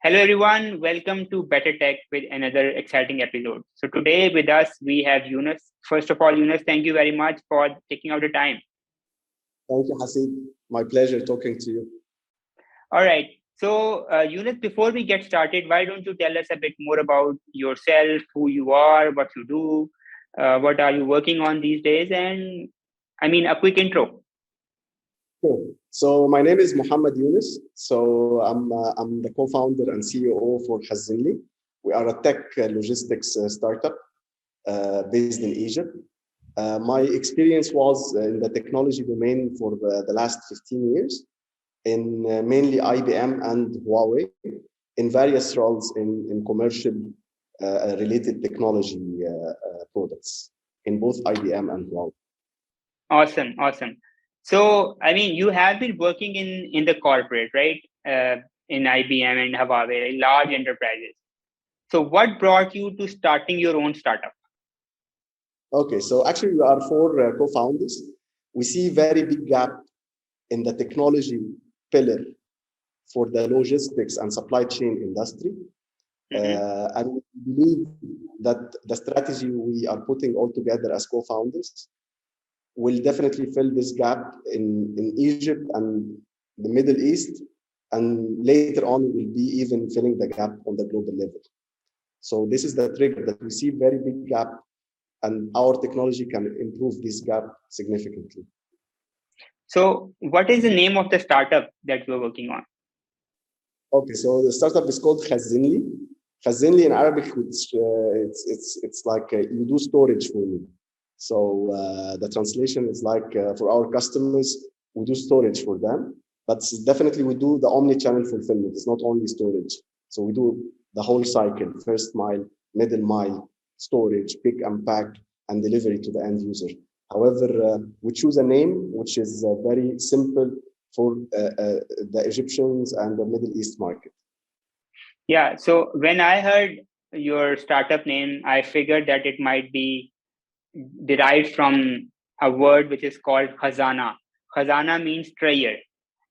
Hello, everyone. Welcome to Better Tech with another exciting episode. So, today with us, we have Younes. First of all, Younes, thank you very much for taking out the time. Thank you, Hasid. My pleasure talking to you. All right. So, Younes, before we get started, why don't you tell us a bit more about yourself, who you are, what you do, what are you working on these days, and a quick intro. Sure. So my name is Mohamed Younes. So I'm the co-founder and CEO for Khazenly. We are a tech logistics startup based in Egypt. My experience was in the technology domain for the last 15 years in mainly IBM and Huawei in various roles in commercial related technology products in both IBM and Huawei. Awesome. So, you have been working in the corporate, right? In IBM and Huawei, large enterprises. So, what brought you to starting your own startup? Okay, so actually we are four co-founders. We see very big gap in the technology pillar for the logistics and supply chain industry. And we believe that the strategy we are putting all together as co-founders will definitely fill this gap in Egypt and the Middle East. And later on, we'll be even filling the gap on the global level. So this is the trigger that we see very big gap, and our technology can improve this gap significantly. So, what is the name of the startup that you're working on? Okay, so the startup is called Khazenly. Khazenly in Arabic, it's like you do storage for me. So the translation is like for our customers, we do storage for them, but definitely we do the omni-channel fulfillment. It's not only storage. So we do the whole cycle: first mile, middle mile, storage, pick and pack, and delivery to the end user. However, we choose a name which is very simple for the Egyptians and the Middle East market. Yeah, so when I heard your startup name, I figured that it might be derived from a word which is called khazana. Khazana means treasure.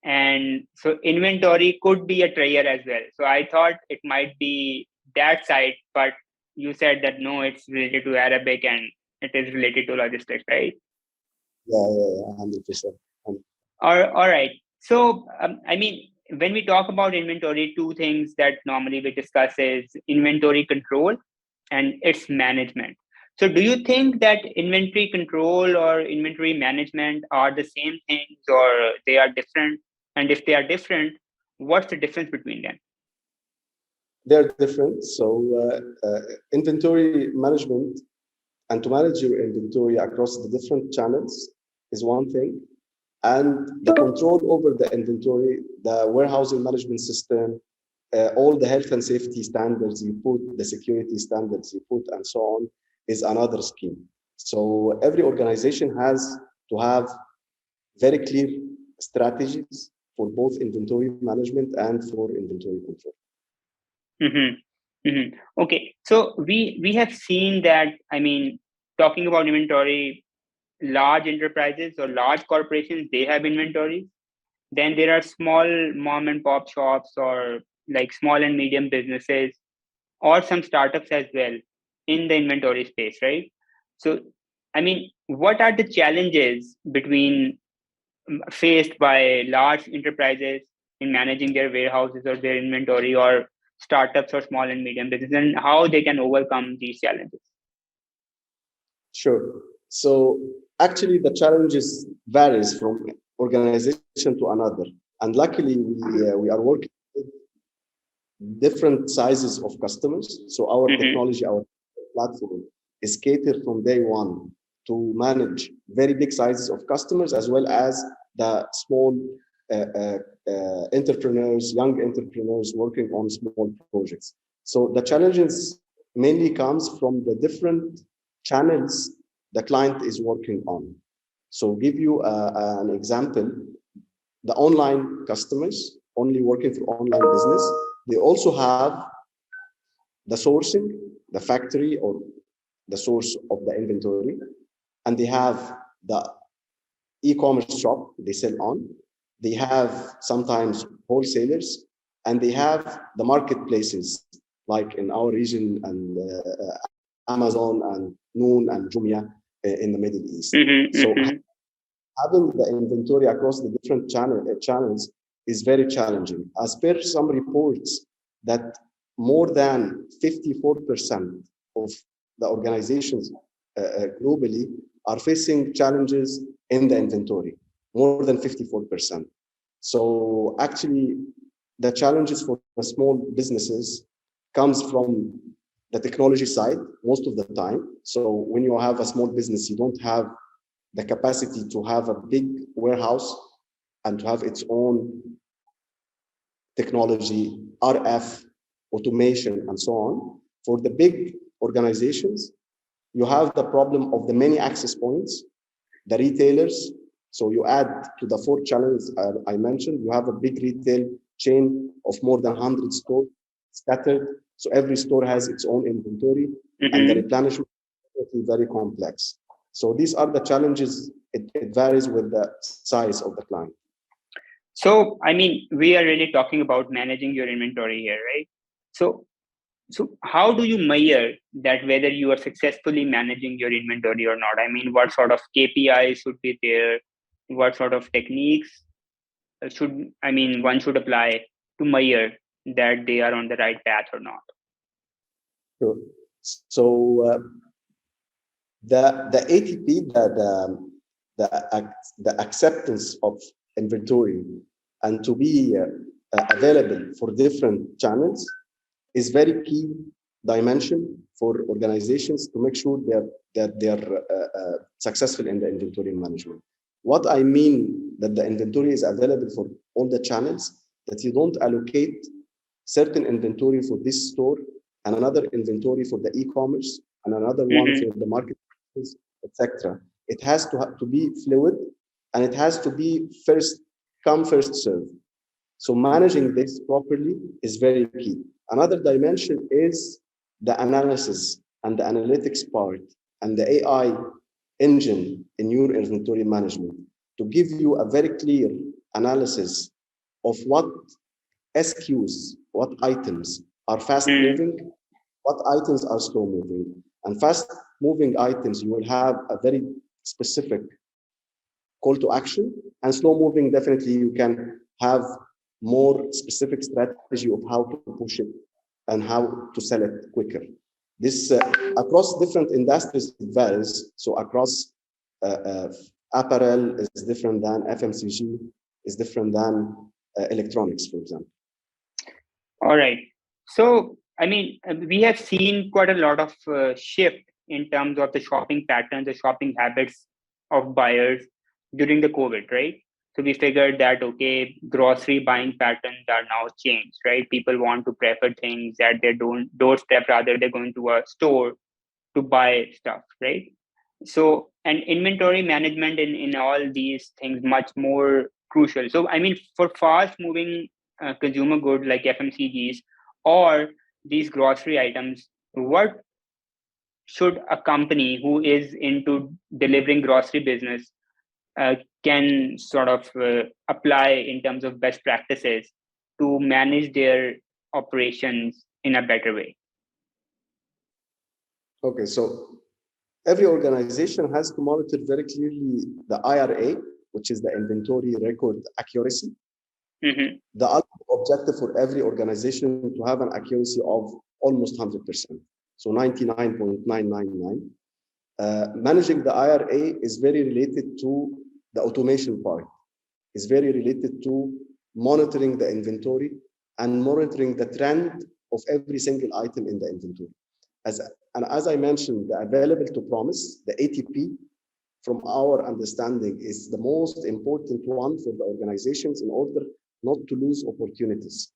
And so inventory could be a treasure as well. So I thought it might be that side, but you said that no, it's related to Arabic and it is related to logistics, right? Yeah, 100%. All right. So, when we talk about inventory, two things that normally we discuss is inventory control and its management. So, do you think that inventory control or inventory management are the same things or they are different? And if they are different, what's the difference between them? They're different. So, inventory management and to manage your inventory across the different channels is one thing. And the control over the inventory, the warehousing management system, all the health and safety standards you put, the security standards you put, and so on, is another scheme. So every organization has to have very clear strategies for both inventory management and for inventory control. Okay, so we have seen that. Talking about inventory, large enterprises or large corporations, they have inventory. Then there are small mom and pop shops or like small and medium businesses or some startups as well in the inventory space, right? So, what are the challenges between faced by large enterprises in managing their warehouses or their inventory or startups or small and medium businesses, and how they can overcome these challenges? Sure. So actually the challenges varies from organization to another. And luckily we are working with different sizes of customers. So our technology, our platform is catered from day one to manage very big sizes of customers as well as the small entrepreneurs, young entrepreneurs working on small projects. So the challenges mainly comes from the different channels the client is working on. So give you an example, the online customers only working for online business, they also have the sourcing, the factory or the source of the inventory, and they have the e-commerce shop they sell on. They have sometimes wholesalers and they have the marketplaces like in our region and Amazon and Noon and Jumia in the Middle East. So having the inventory across the different channels is very challenging. As per some reports, that more than 54% of the organizations globally are facing challenges in the inventory, more than 54%. So actually, the challenges for the small businesses comes from the technology side most of the time. So when you have a small business, you don't have the capacity to have a big warehouse and to have its own technology, RF, automation, and so on. For the big organizations, you have the problem of the many access points, the retailers. So you add to the 4 challenges I mentioned, you have a big retail chain of more than 100 stores scattered. So every store has its own inventory, and the replenishment is very complex. So these are the challenges. It varies with the size of the client. So, I mean, we are really talking about managing your inventory here, right? So how do you measure that whether you are successfully managing your inventory or not? I mean, what sort of KPIs should be there? What sort of techniques one should apply to measure that they are on the right path or not? Sure. So the ATP, the acceptance of inventory and to be available for different channels is very key dimension for organizations to make sure that they're successful in the inventory management. What I mean that the inventory is available for all the channels, that you don't allocate certain inventory for this store and another inventory for the e-commerce and another one for the marketplace, etc. It has to be fluid, and it has to be first come, first serve. So managing this properly is very key. Another dimension is the analysis and the analytics part and the AI engine in your inventory management to give you a very clear analysis of what SKUs, what items are fast moving, what items are slow moving. And fast moving items, you will have a very specific call to action, and slow moving, definitely you can have more specific strategy of how to push it and how to sell it quicker. This across different industries it varies. So across apparel is different than FMCG, is different than electronics, for example. All right. So, I mean, we have seen quite a lot of shift in terms of the shopping patterns, the shopping habits of buyers during the COVID, right? So we figured that, okay, grocery buying patterns are now changed, right? People want to prefer things at their doorstep rather than going to a store to buy stuff, right? So, and inventory management in all these things much more crucial. So, I mean, for fast moving consumer goods like FMCGs or these grocery items, what should a company who is into delivering grocery business can sort of apply in terms of best practices to manage their operations in a better way? Okay, so every organization has to monitor very clearly the IRA, which is the inventory record accuracy. The ultimate objective for every organization to have an accuracy of almost 100%, so 99.999. Managing the IRA is very related to the automation part, is very related to monitoring the inventory and monitoring the trend of every single item in the inventory. As I mentioned, the available to promise, the ATP, from our understanding, is the most important one for the organizations in order not to lose opportunities.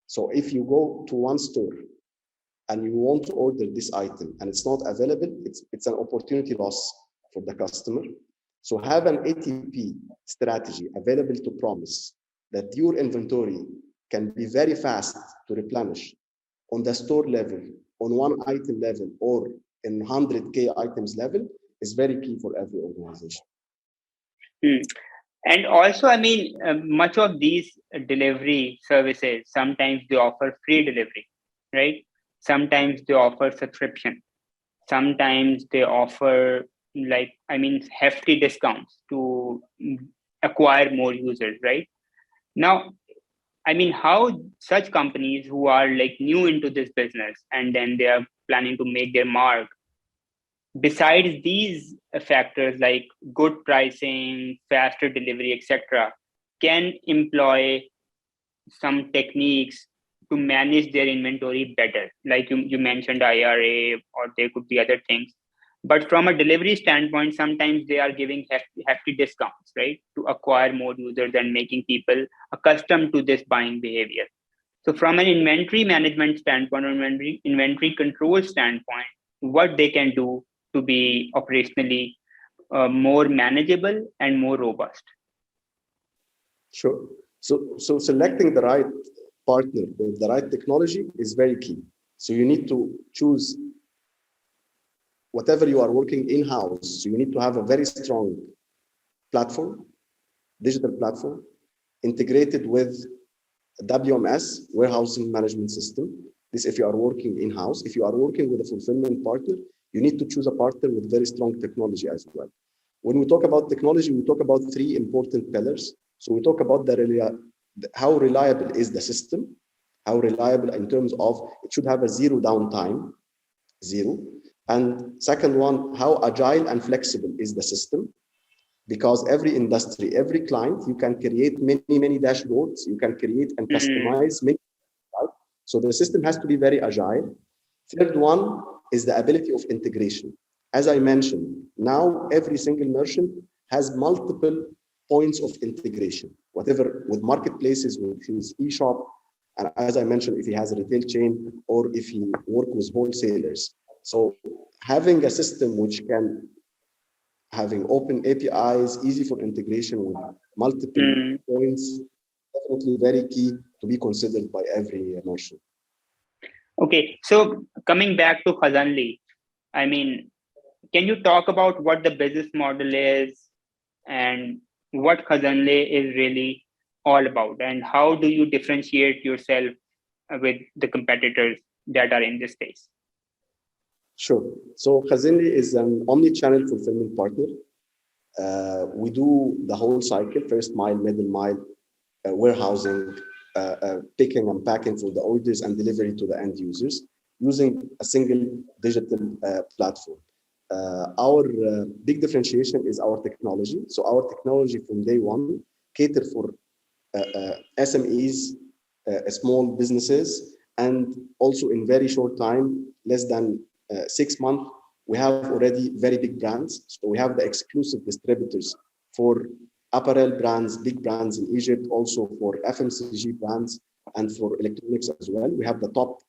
So if you go to one store and you want to order this item and it's not available, it's an opportunity loss for the customer. So have an ATP strategy available to promise that your inventory can be very fast to replenish on the store level, on one item level, or in 100K items level is very key for every organization. And also, I mean, much of these delivery services, sometimes they offer free delivery, right? Sometimes they offer subscription. Sometimes they offer, like, I mean, hefty discounts to acquire more users, right? Now, I mean, how such companies who are like new into this business and then they are planning to make their mark, besides these factors like good pricing, faster delivery, etc., can employ some techniques to manage their inventory better. Like you mentioned IRA, or there could be other things. But from a delivery standpoint, sometimes they are giving hefty discounts, right, to acquire more users and making people accustomed to this buying behavior. So from an inventory management standpoint or inventory control standpoint, what they can do to be operationally more manageable and more robust. Sure. So selecting the right partner with the right technology is very key. So you need to choose whatever you are working in-house. So you need to have a very strong platform, digital platform, integrated with WMS, warehousing management system. This if you are working in-house. If you are working with a fulfillment partner, you need to choose a partner with very strong technology as well. When we talk about technology, we talk about three important pillars. So we talk about how reliable is the system, how reliable in terms of it should have a zero downtime, zero. And second one, how agile and flexible is the system, because every industry, every client, you can create many dashboards, you can create and Mm-hmm. customize many, right? So the system has to be very agile. Third one is the ability of integration. As I mentioned, now every single merchant has multiple points of integration, whatever with marketplaces, with his e-shop, and as I mentioned, if he has a retail chain or if he work with wholesalers. So having a system which can having open APIs, easy for integration with multiple Mm-hmm. points, definitely very key to be considered by every merchant. Okay, so coming back to Khazenly, I mean, can you talk about what the business model is and what Khazenly is really all about, and how do you differentiate yourself with the competitors that are in this space? Sure. So Khazenly is an omni-channel fulfillment partner. We do the whole cycle, first mile, middle mile, warehousing, picking and packing for the orders and delivery to the end users using a single digital platform. Our big differentiation is our technology. So our technology from day one cater for SMEs, small businesses, and also in very short time, less than 6 months, we have already very big brands. So we have the exclusive distributors for apparel brands, big brands in Egypt, also for FMCG brands and for electronics as well. We have the top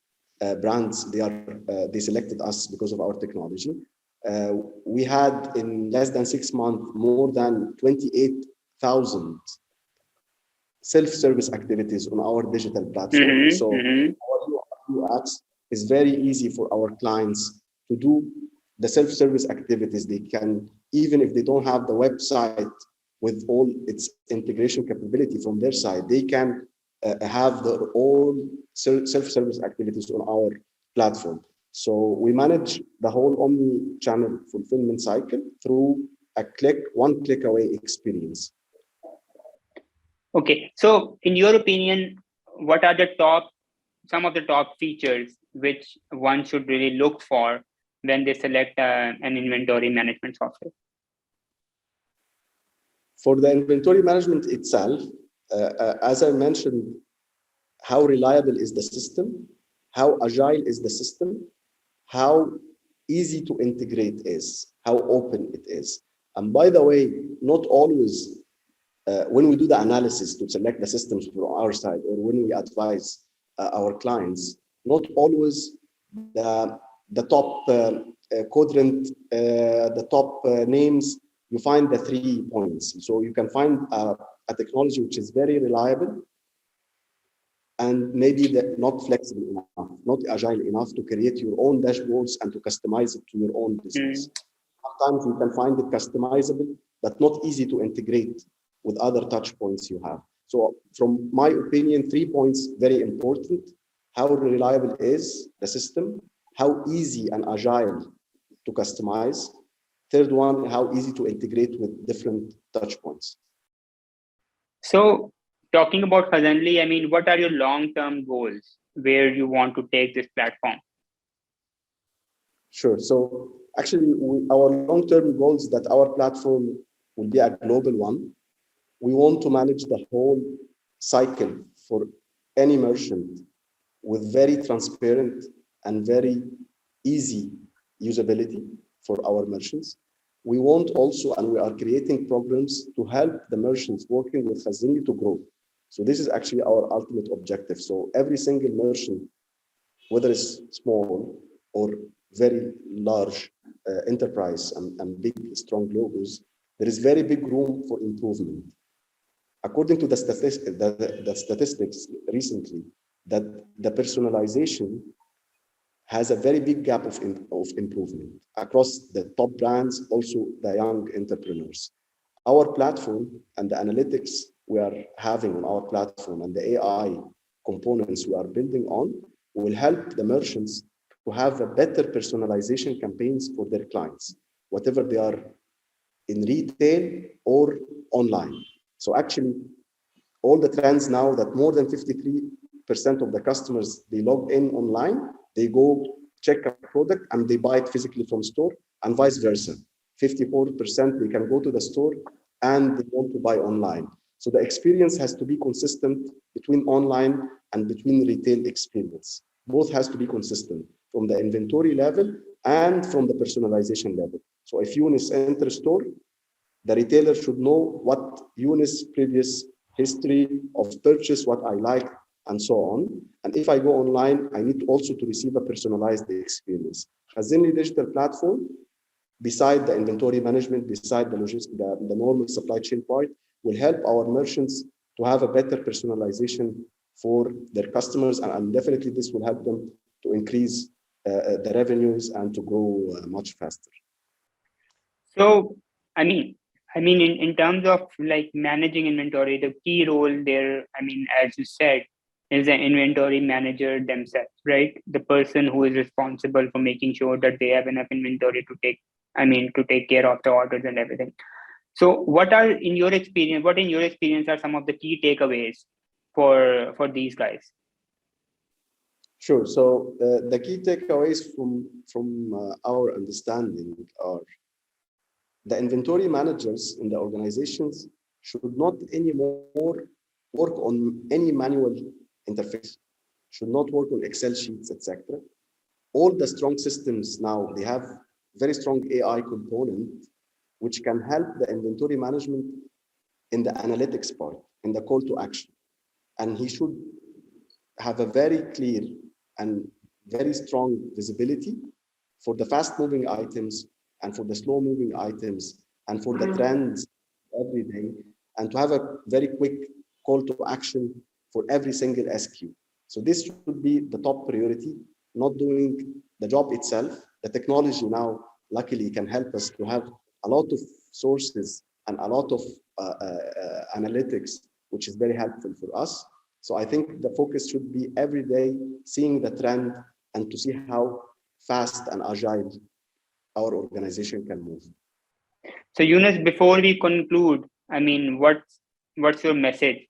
brands. They selected us because of our technology. We had in less than 6 months more than 28,000 self-service activities on our digital platform. Mm-hmm. So Mm-hmm. our UX is very easy for our clients to do the self-service activities. They can, even if they don't have the website with all its integration capability from their side, they can have their own self-service activities on our platform. So we manage the whole omni-channel fulfillment cycle through one click away experience. Okay, so in your opinion, what are some of the top features which one should really look for when they select an inventory management software? For the inventory management itself, as I mentioned, how reliable is the system, how agile is the system, how easy to integrate is, how open it is. And by the way, not always when we do the analysis to select the systems from our side or when we advise our clients, not always the top quadrant, the top names, you find the 3 points. So you can find a technology which is very reliable and maybe not flexible enough, not agile enough to create your own dashboards and to customize it to your own business. Mm. Sometimes you can find it customizable, but not easy to integrate with other touch points you have. So from my opinion, 3 points very important: how reliable is the system, how easy and agile to customize. Third one, how easy to integrate with different touch points. So, talking about Khazenly, I mean, what are your long-term goals where you want to take this platform? Sure. So actually, our long-term goal is that our platform will be a global one. We want to manage the whole cycle for any merchant with very transparent and very easy usability for our merchants. We want also, and we are creating programs to help the merchants working with Khazenly to grow. So this is actually our ultimate objective. So every single merchant, whether it's small or very large enterprise and big, strong logos, there is very big room for improvement. According to the statistics recently, that the personalization has a very big gap of improvement across the top brands, also the young entrepreneurs. Our platform and the analytics we are having on our platform and the AI components we are building on will help the merchants to have a better personalization campaigns for their clients, whatever they are in retail or online. So actually, all the trends now that more than 53% of the customers, they log in online, they go check a product and they buy it physically from store, and vice versa. 54% they can go to the store and they want to buy online. So the experience has to be consistent between online and between retail experience. Both has to be consistent from the inventory level and from the personalization level. So if Younes enters store, the retailer should know what Younes' previous history of purchase, what I like, and so on. And if I go online, I need also to receive a personalized experience. Khazenly digital platform, beside the inventory management, beside the logistics, the normal supply chain part, will help our merchants to have a better personalization for their customers, and definitely this will help them to increase the revenues and to grow much faster. So, I mean, in terms of like managing inventory, the key role there, I mean, as you said, is the inventory manager themselves, right? The person who is responsible for making sure that they have enough inventory to take, to take care of the orders and everything. So, what in your experience are some of the key takeaways for these guys? Sure. So the key takeaways from our understanding are the inventory managers in the organizations should not anymore work on any manual interface, should not work on Excel sheets, etc. All the strong systems now, they have very strong AI component, which can help the inventory management in the analytics part, in the call to action. And he should have a very clear and very strong visibility for the fast moving items and for the slow moving items and for the trends every day, and to have a very quick call to action for every single SKU. So this should be the top priority, not doing the job itself. The technology now, luckily, can help us to have a lot of sources and a lot of analytics, which is very helpful for us. So I think the focus should be every day seeing the trend and to see how fast and agile our organization can move. So, Younes, before we conclude, what's your message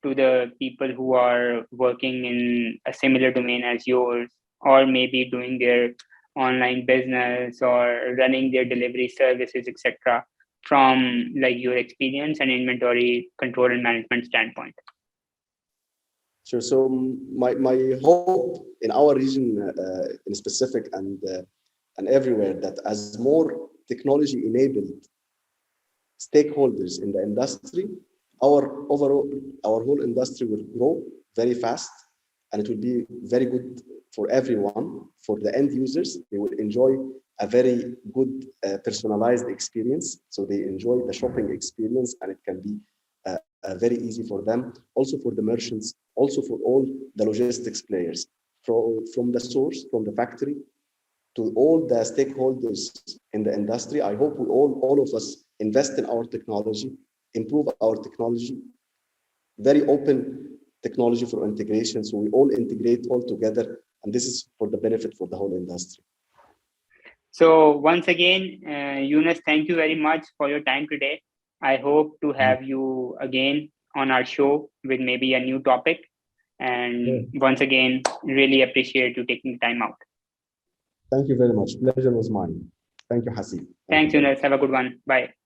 to the people who are working in a similar domain as yours, or maybe doing their online business or running their delivery services, etc., from like your experience and inventory control and management standpoint? Sure. So my hope in our region, in specific and everywhere, that as more technology enabled stakeholders in the industry, our whole industry will grow very fast, and it will be very good for everyone. For the end users, they will enjoy a very good personalized experience. So they enjoy the shopping experience, and it can be very easy for them. Also for the merchants, also for all the logistics players, from the source, from the factory, to all the stakeholders in the industry. I hope we all of us invest in our technology, improve our technology, very open technology for integration. So we all integrate all together, and this is for the benefit for the whole industry. So once again, Younes, thank you very much for your time today. I hope to have you again on our show with maybe a new topic. And once again, really appreciate you taking the time out. Thank you very much. Pleasure was mine. Thank you, Hasib. Thanks, Younes. Have a good one. Bye.